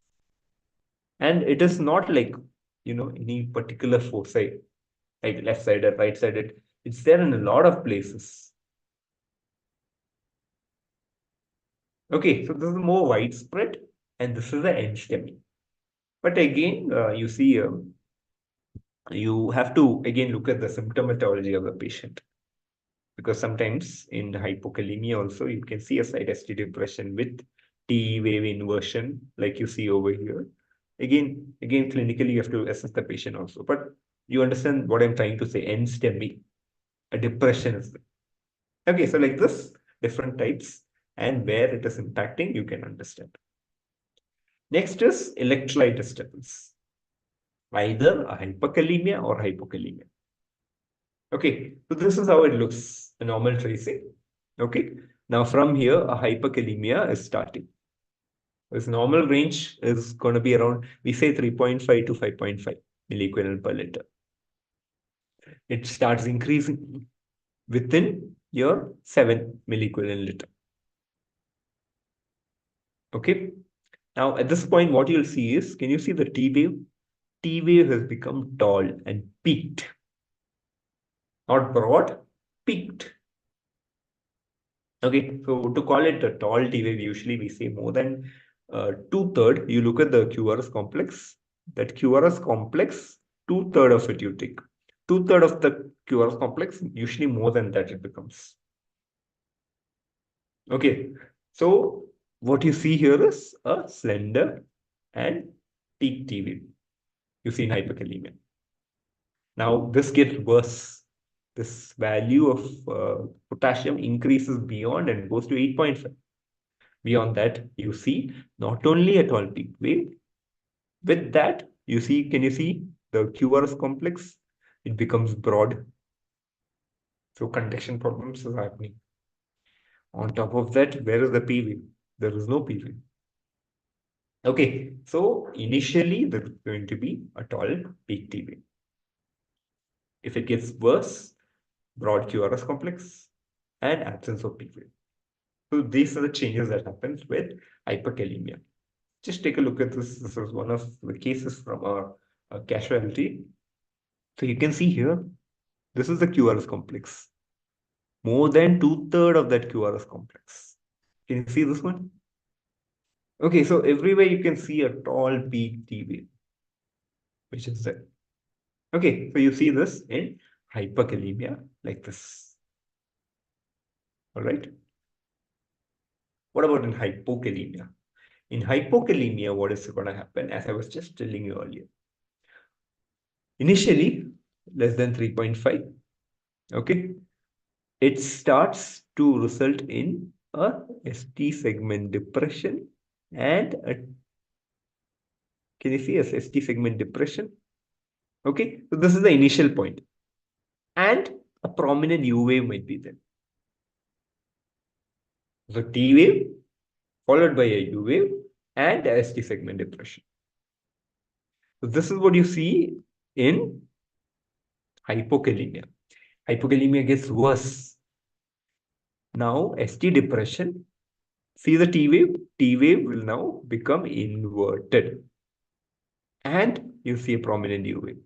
And it is not like, any particular foci, like left-sided, right-sided. It's there in a lot of places. Okay, so this is more widespread, and this is the end STEMI. But again, you see, you have to again look at the symptomatology of the patient, because sometimes in hypokalemia also you can see a side ST depression with T wave inversion, like you see over here. Again, clinically you have to assess the patient also, but you understand what I'm trying to say. End STEMI, a depression is there. Okay, so like this, different types and where it is impacting, you can understand. Next is electrolyte disturbance, either a hyperkalemia or hypokalemia. Okay, so this is how it looks, a normal tracing. Okay, now from here, a hyperkalemia is starting. This normal range is going to be around, we say 3.5 to 5.5 milliequivalent per liter. It starts increasing within your 7 milliequivalent liter. Okay. Now, at this point, what you'll see is, can you see the T wave? T wave has become tall and peaked. Not broad, peaked. Okay, so to call it a tall T wave, usually we say more than 2/3. You look at the QRS complex. That QRS complex, 2/3 of it you take. 2/3 of the QRS complex, usually more than that it becomes. Okay, so what you see here is a slender and peak T wave. You see in hyperkalemia. Now this gets worse. This value of potassium increases beyond and goes to 8.5. Beyond that, you see not only a tall peak wave, with that, you see, can you see the QRS complex? It becomes broad. So conduction problems is happening. On top of that, where is the P wave? There is no P wave. Okay, so initially there is going to be a tall peak T wave. If it gets worse, broad QRS complex and absence of P wave. So these are the changes that happen with hyperkalemia. Just take a look at this. This is one of the cases from our casualty. So you can see here, this is the QRS complex. More than 2/3 of that QRS complex. Can you see this one? Okay, so everywhere you can see a tall peak T wave, which is there. Okay, so you see this in hyperkalemia like this. All right. What about in hypokalemia? In hypokalemia, what is going to happen? As I was just telling you earlier. Initially, less than 3.5. Okay. It starts to result in a ST segment depression and a, can you see a ST segment depression? Okay, so this is the initial point. And a prominent U wave might be there. So T wave followed by a U wave and a ST segment depression. So this is what you see in hypokalemia. Hypokalemia gets worse. Now ST depression, see the T wave will now become inverted. And you see a prominent U wave.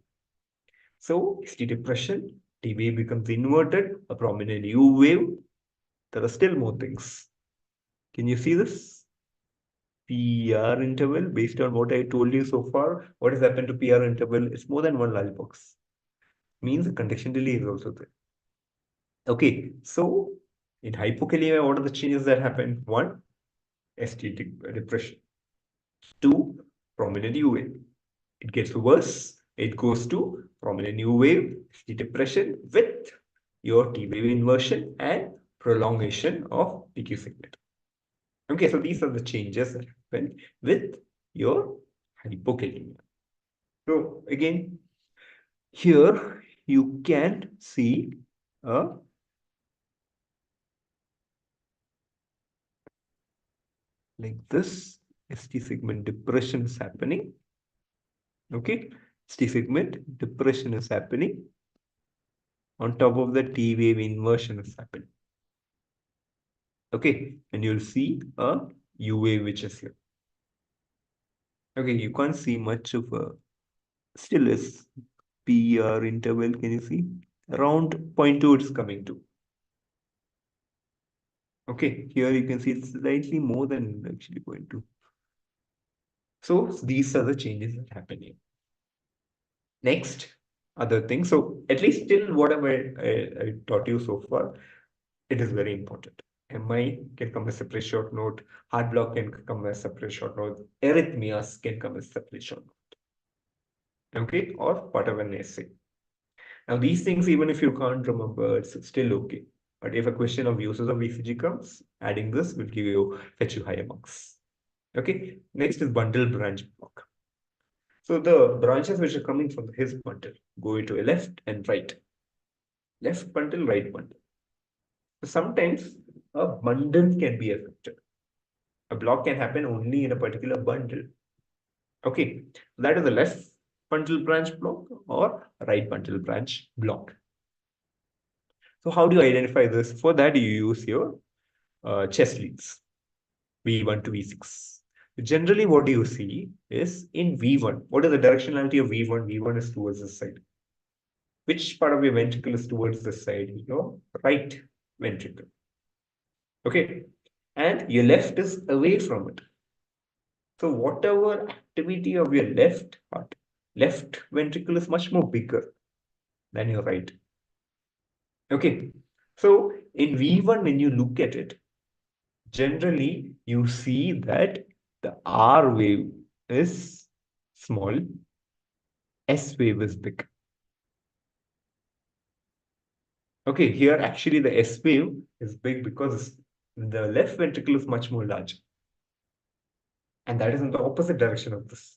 So ST depression, T wave becomes inverted, a prominent U wave. There are still more things. Can you see this? PR interval, based on what I told you so far, what has happened to PR interval? It's more than one large box. Means the conduction delay is also there. Okay, so in hypokalemia, what are the changes that happen? One, ST depression. Two, prominent U wave. It gets worse. It goes to prominent U wave, ST depression with your T wave inversion and prolongation of PQ segment. Okay, so these are the changes that happen with your hypokalemia. So again, here you can see like this ST segment depression is happening. Okay, ST segment depression is happening. On top of the T wave inversion is happening. Okay, and you'll see a U wave which is here. Okay, you can't see much of a still is PR interval. Can you see? Around 0.2 it's coming to. Okay, here you can see it's slightly more than actually 0.2. So these are the changes that happen here. Next, other things. So at least till whatever I taught you so far, it is very important. MI can come as separate short note. Heart block can come as separate short note. Arrhythmias can come as separate short note. Okay, or part of an essay. Now these things, even if you can't remember, it's still okay. But if a question of uses of ECG comes, adding this will give you fetch you higher marks. Okay, next is bundle branch block. So the branches which are coming from his bundle go into a left and right. Left bundle, right bundle. So sometimes a bundle can be affected. A block can happen only in a particular bundle. Okay, that is the left bundle branch block or right bundle branch block. So how do you identify this? For that, you use your chest leads, V1 to V6. Generally, what you see is in V1, what is the directionality of V1? V1 is towards this side. Which part of your ventricle is towards this side? Your right ventricle. Okay, and your left is away from it. So whatever activity of your left part, left ventricle is much more bigger than your right. Okay, so in V1, when you look at it, generally you see that the R wave is small, S wave is big. Okay, here actually the S wave is big because the left ventricle is much more large. And that is in the opposite direction of this.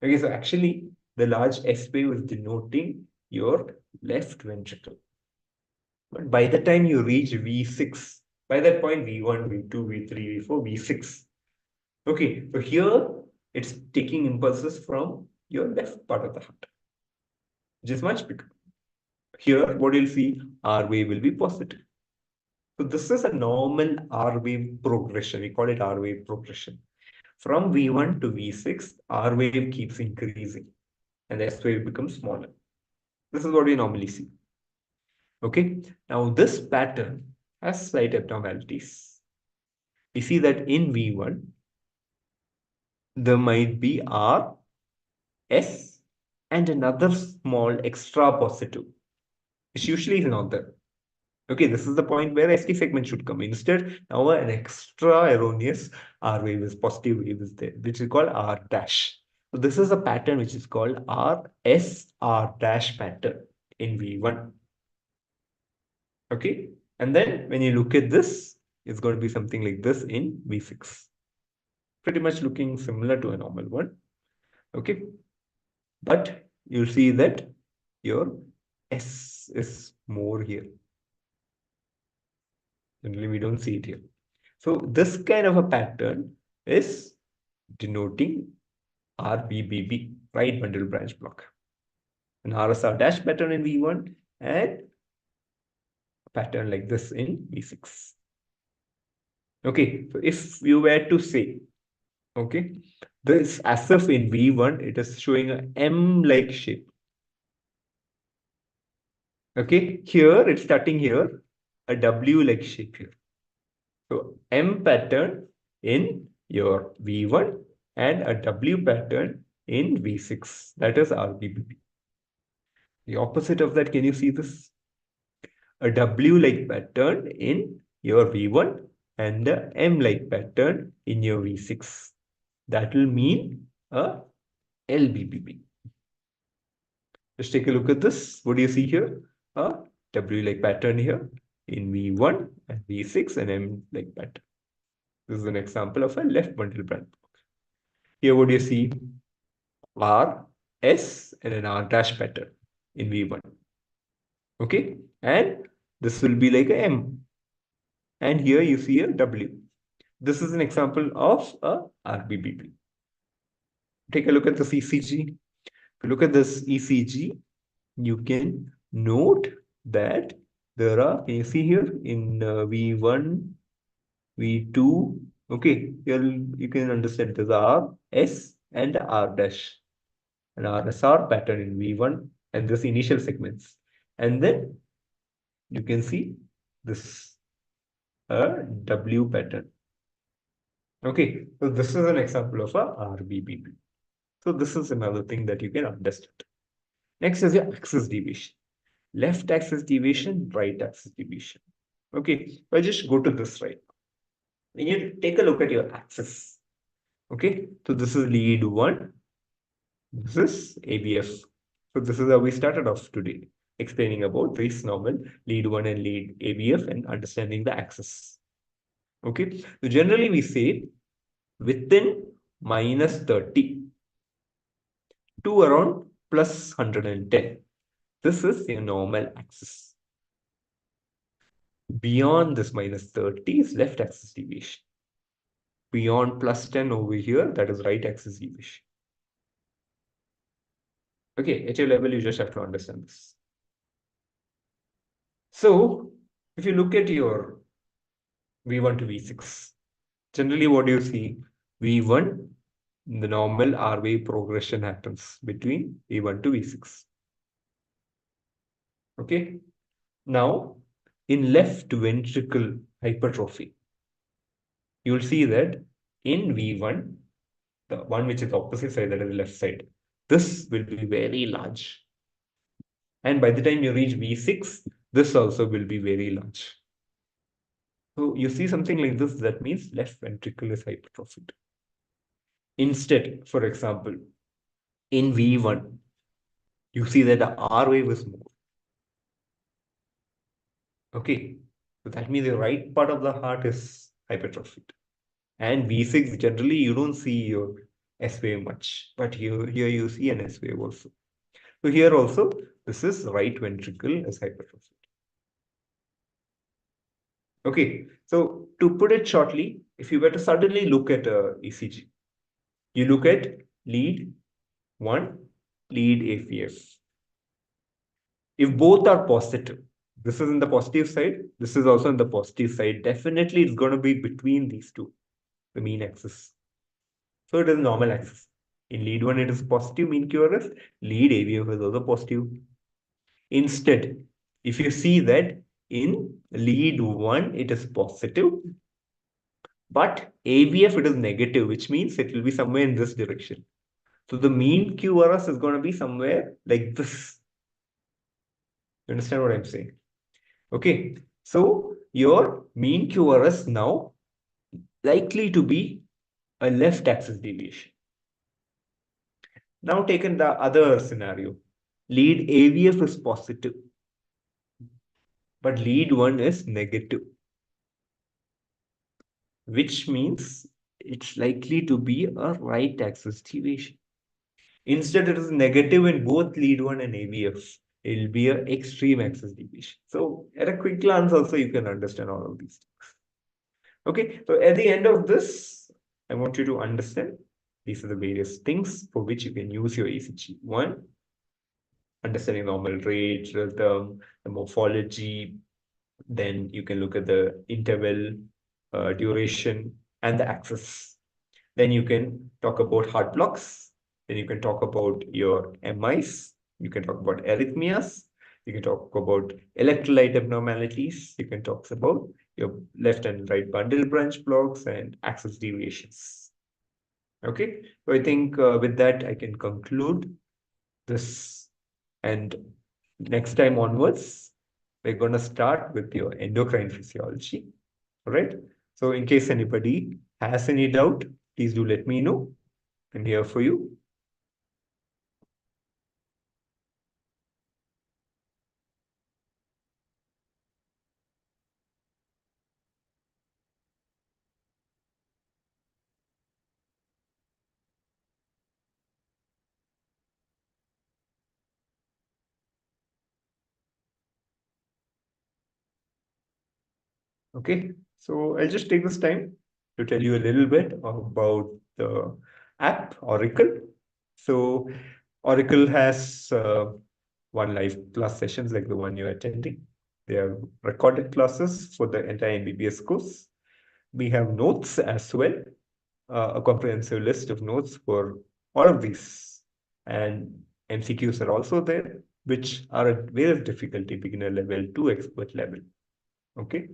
Okay, so actually the large S wave is denoting your left ventricle. But by the time you reach V6, by that point V1, V2, V3, V4, V6. Okay, so here it's taking impulses from your left part of the heart, which is much bigger. Here, what you'll see, R wave will be positive. So this is a normal R wave progression. We call it R wave progression. From V1 to V6, R wave keeps increasing and the S wave becomes smaller. This is what we normally see. Okay, now this pattern has slight abnormalities. We see that in V1, there might be R, S, and another small extra positive, which usually is not there. Okay, this is the point where ST segment should come. Instead, now an extra erroneous R wave is positive wave is there, which is called R dash. So this is a pattern which is called R dash pattern in V1. Okay, and then when you look at this, it's going to be something like this in V6. Pretty much looking similar to a normal one. Okay, but you see that your S is more here. Generally, we don't see it here. So this kind of a pattern is denoting RBBB, right bundle branch block. An RSR dash pattern in V1 and a pattern like this in V6. Okay, so if you were to say, okay, this as if in V1, it is showing a M-like shape. Okay, here it's starting here, a W-like shape here. So M pattern in your V1 and a W pattern in V6. That is RBBB. The opposite of that, can you see this? A W-like pattern in your V1 and the M-like pattern in your V6. That will mean a LBBB. Just take a look at this. What do you see here? A W-like pattern here in V1 and V6 and M-like pattern. This is an example of a left bundle branch block. Here, what do you see? R, S, and an R dash pattern in V1. Okay, and this will be like a M. And here you see a W. This is an example of a RBBB. Take a look at this ECG. If you look at this ECG, you can note that there are, can you see here in V1, V2, okay, here you can understand there's R, S, and R dash, an RSR pattern in V1 and this initial segments. And then you can see this W pattern. Okay, so this is an example of a RBBB. So this is another thing that you can understand. Next is your axis deviation. Left axis deviation, right axis deviation. Okay, so I just go to this right. When you take a look at your axis, okay, so this is lead 1, this is ABF. So this is how we started off today, explaining about this normal lead 1 and lead ABF and understanding the axis. Okay, so generally we say within minus 30 to around plus 110. This is your normal axis. Beyond this minus 30 is left axis deviation. Beyond plus 10 over here, that is right axis deviation. Okay, at your level, you just have to understand this. So, if you look at your V1 to V6, generally what do you see? V1, the normal R wave progression happens between V1 to V6. Okay. Now, in left ventricle hypertrophy, you will see that in V1, the one which is opposite side, that is the left side, this will be very large. And by the time you reach V6, this also will be very large. So you see something like this, that means left ventricle is hypertrophied. Instead, for example, in V1, you see that the R wave is more. Okay, so that means the right part of the heart is hypertrophied. And V6, generally, you don't see your S wave much, but here you see an S wave also. So here also, this is right ventricle is hypertrophied. Okay, so to put it shortly, if you were to suddenly look at a ECG, you look at lead 1, lead AVF. If both are positive, this is in the positive side, this is also in the positive side, definitely it's going to be between these two, the mean axis. So it is normal axis. In lead 1, it is positive mean QRS, lead AVF is also positive. Instead, if you see that in lead 1, it is positive, but AVF, it is negative, which means it will be somewhere in this direction. So the mean QRS is going to be somewhere like this. You understand what I'm saying? Okay. So your mean QRS now likely to be a left axis deviation. Now taken the other scenario. Lead AVF is positive, but lead 1 is negative, which means it's likely to be a right axis deviation. Instead, it is negative in both lead 1 and AVF. It will be an extreme axis deviation. So at a quick glance also, you can understand all of these things. Okay, so at the end of this, I want you to understand these are the various things for which you can use your ECG. One, understanding normal rate, rhythm, the morphology. Then you can look at the interval, duration, and the axis. Then you can talk about heart blocks. Then you can talk about your MIs. You can talk about arrhythmias. You can talk about electrolyte abnormalities. You can talk about your left and right bundle branch blocks and axis deviations. Okay, so I think with that I can conclude this. And next time onwards, we're going to start with your endocrine physiology. All right. So in case anybody has any doubt, please do let me know. I'm here for you. Okay, so I'll just take this time to tell you a little bit about the app Auricle. So Auricle has one live class sessions like the one you're attending. They are recorded classes for the entire MBBS course. We have notes as well, a comprehensive list of notes for all of these. And MCQs are also there, which are at various difficulty, beginner level to expert level. Okay.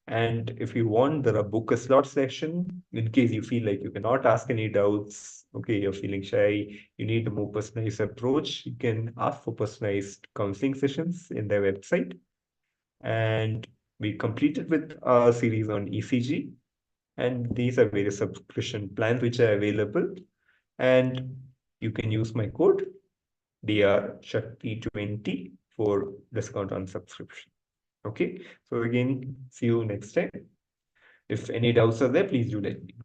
And if you want, there are book a slot session in case you feel like you cannot ask any doubts. Okay, you're feeling shy, you need a more personalized approach. You can ask for personalized counseling sessions in their website. And we completed with a series on ECG. And these are various subscription plans which are available. And you can use my code DR Shakthi20 for discount on subscription. Okay, so again, see you next time. If any doubts are there, please do let me know.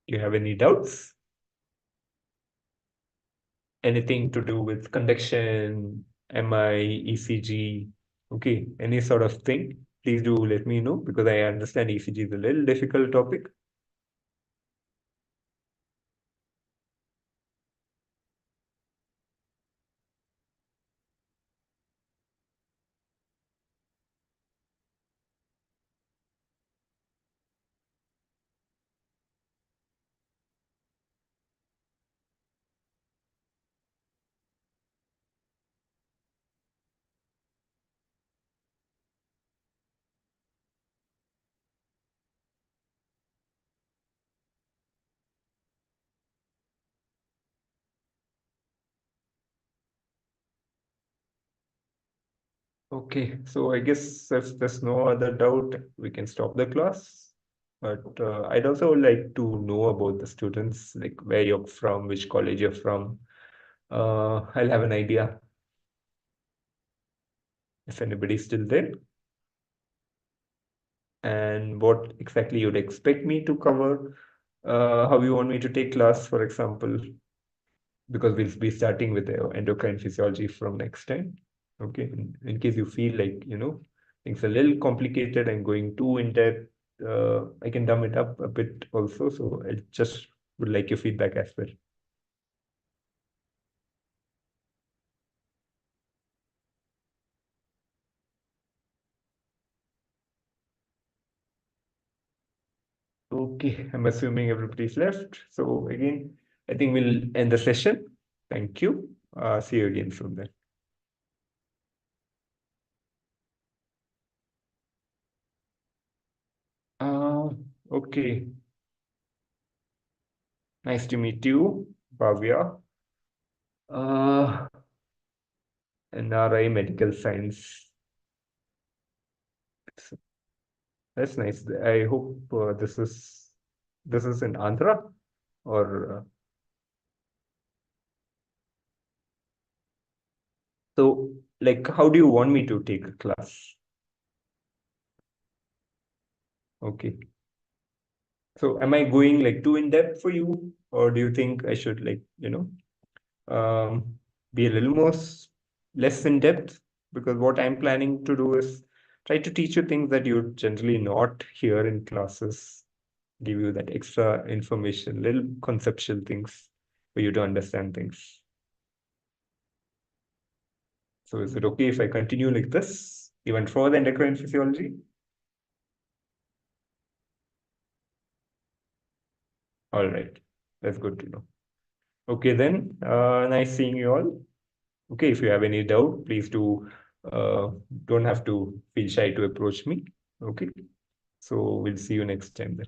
Do you have any doubts? Anything to do with conduction, MI, ECG, okay, any sort of thing, please do let me know, because I understand ECG is a little difficult topic. Okay, so I guess if there's no other doubt, we can stop the class. But I'd also like to know about the students, like where you're from, which college you're from. I'll have an idea if anybody's still there, and what exactly you'd expect me to cover, how you want me to take class, for example, because we'll be starting with the endocrine physiology from next time. Okay, in case you feel like, things a little complicated and going too in depth, I can dumb it up a bit also. So I just would like your feedback as well. Okay, I'm assuming everybody's left. So again, I think we'll end the session. Thank you. See you again from there. Okay. Nice to meet you, Bhavya. NRI Medical Science. That's nice. I hope this is in Andhra, or so. Like, how do you want me to take a class? Okay. So am I going like too in depth for you, or do you think I should, like, be a little more less in depth? Because what I'm planning to do is try to teach you things that you generally not hear in classes, give you that extra information, little conceptual things for you to understand things. So is it okay if I continue like this, even for the endocrine physiology? All right, that's good to know. Okay, then, nice seeing you all. Okay, if you have any doubt, please uh, don't have to feel shy to approach me. Okay, so we'll see you next time then.